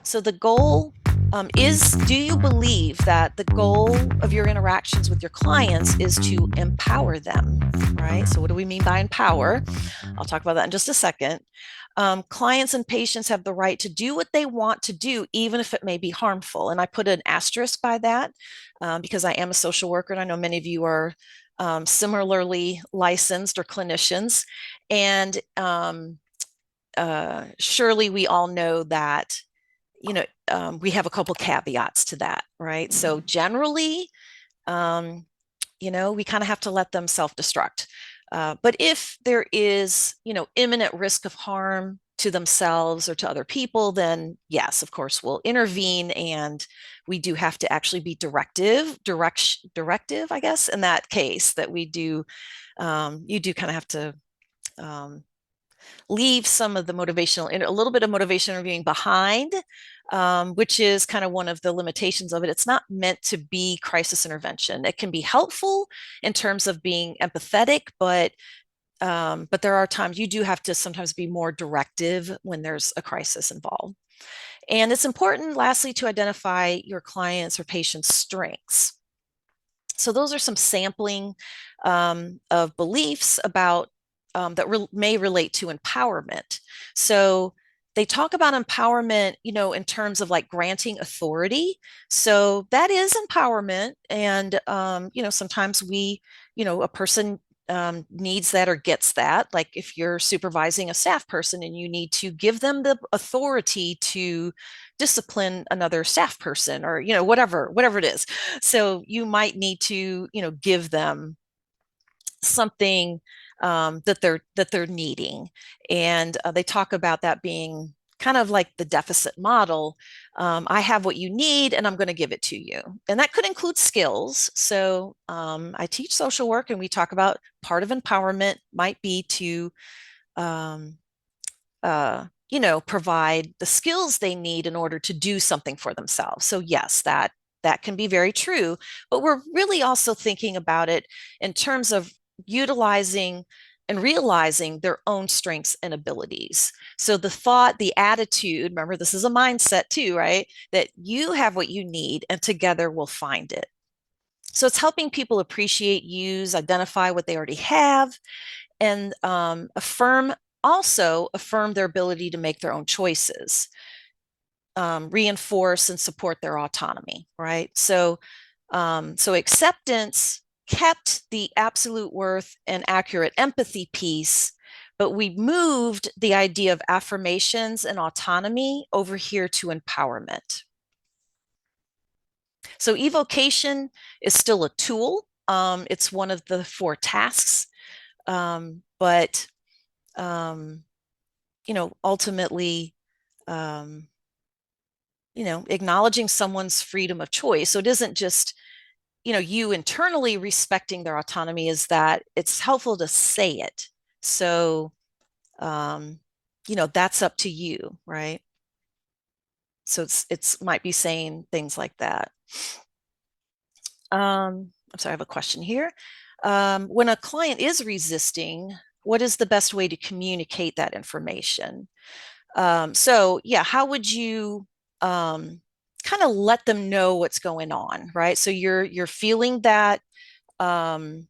So the goal is, do you believe that the goal of your interactions with your clients is to empower them, right? So what do we mean by empower? I'll talk about that in just a second. Clients and patients have the right to do what they want to do, even if it may be harmful. And I put an asterisk by that because I am a social worker, and I know many of you are similarly licensed or clinicians. And surely we all know that we have a couple caveats to that, right? So generally, we kind of have to let them self-destruct. But if there is, imminent risk of harm to themselves or to other people, then yes, of course, we'll intervene, and we do have to actually be directive, I guess, in that case that we do. You do kind of have to um, leave some of the a little bit of motivation interviewing behind, which is kind of one of the limitations of it. It's not meant to be crisis intervention. It can be helpful in terms of being empathetic, but there are times you do have to sometimes be more directive when there's a crisis involved. And it's important, lastly, to identify your clients' or patients' strengths. So those are some sampling of beliefs about that may relate to empowerment. So they talk about empowerment, in terms of like granting authority. So that is empowerment, and sometimes a person needs that or gets that. Like if you're supervising a staff person and you need to give them the authority to discipline another staff person, or whatever it is. So you might need to give them something that they're needing. And they talk about that being kind of like the deficit model. I have what you need and I'm going to give it to you. And that could include skills. So I teach social work, and we talk about part of empowerment might be to um, provide the skills they need in order to do something for themselves. So yes, that can be very true, but we're really also thinking about it in terms of utilizing and realizing their own strengths and abilities. So the thought, the attitude, remember this is a mindset too, right? That you have what you need and together we'll find it. So it's helping people appreciate, use, identify what they already have, and affirm their ability to make their own choices, reinforce and support their autonomy, right? So acceptance kept the absolute worth and accurate empathy piece, but we moved the idea of affirmations and autonomy over here to empowerment. So evocation is still a tool. It's one of the 4 tasks, but ultimately, um, acknowledging someone's freedom of choice. So it isn't just, you internally respecting their autonomy, is that it's helpful to say it. So, that's up to you, right? So it's might be saying things like that. I'm sorry, I have a question here. When a client is resisting, what is the best way to communicate that information? So yeah, how would you kind of let them know what's going on, right? So you're feeling um,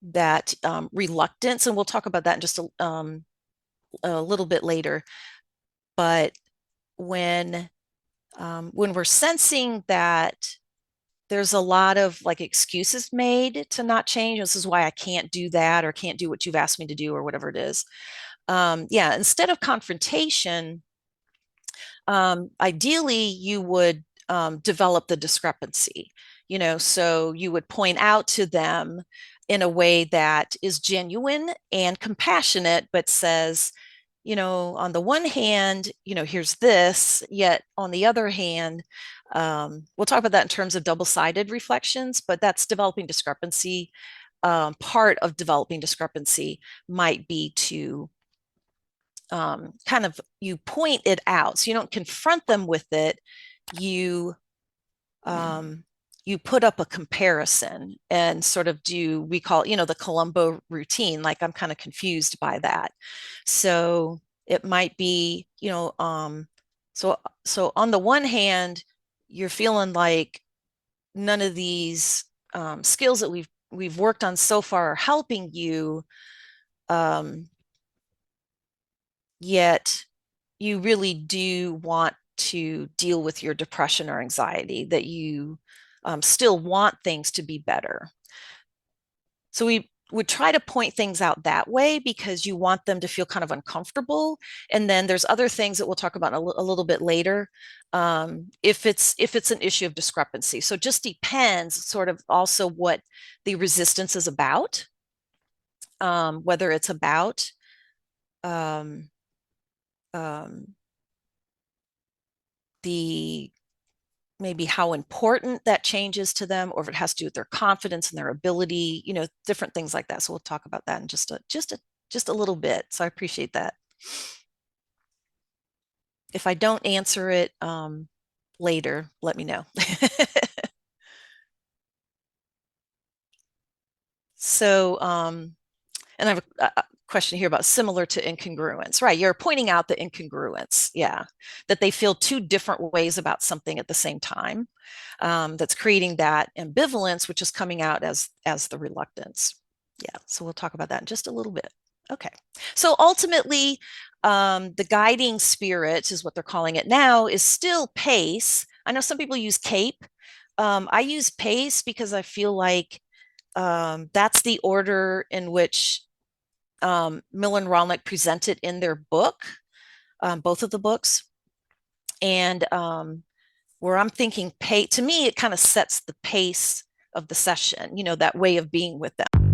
that reluctance, and we'll talk about that in just a little bit later. But when we're sensing that there's a lot of like excuses made to not change, this is why I can't do that or can't do what you've asked me to do or whatever it is. Yeah, instead of confrontation, ideally you would develop the discrepancy, so you would point out to them in a way that is genuine and compassionate, but says, on the one hand, here's this, yet on the other hand, we'll talk about that in terms of double-sided reflections, but that's developing discrepancy. Part of developing discrepancy might be to kind of you point it out, so you don't confront them with it. You you put up a comparison and sort of we call it, the Columbo routine, like I'm kind of confused by that. So it might be, So on the one hand, you're feeling like none of these skills that we've worked on so far are helping you, um, yet you really do want to deal with your depression or anxiety, that you still want things to be better. So we would try to point things out that way because you want them to feel kind of uncomfortable. And then there's other things that we'll talk about a little bit later, if it's an issue of discrepancy. So it just depends sort of also what the resistance is about, whether it's about um, um, the maybe how important that change is to them, or if it has to do with their confidence and their ability, different things like that. So we'll talk about that in just a little bit. So I appreciate that. If I don't answer it later, let me know. So, and I have a question here about similar to incongruence, right? You're pointing out the incongruence, yeah, that they feel two different ways about something at the same time. That's creating that ambivalence, which is coming out as the reluctance. Yeah, so we'll talk about that in just a little bit. Okay, so ultimately, the guiding spirit is what they're calling it now, is still pace. I know some people use cape. I use pace because I feel like that's the order in which Mill and Rolnick present it in their book, both of the books. And where I'm thinking, to me, it kind of sets the pace of the session, that way of being with them.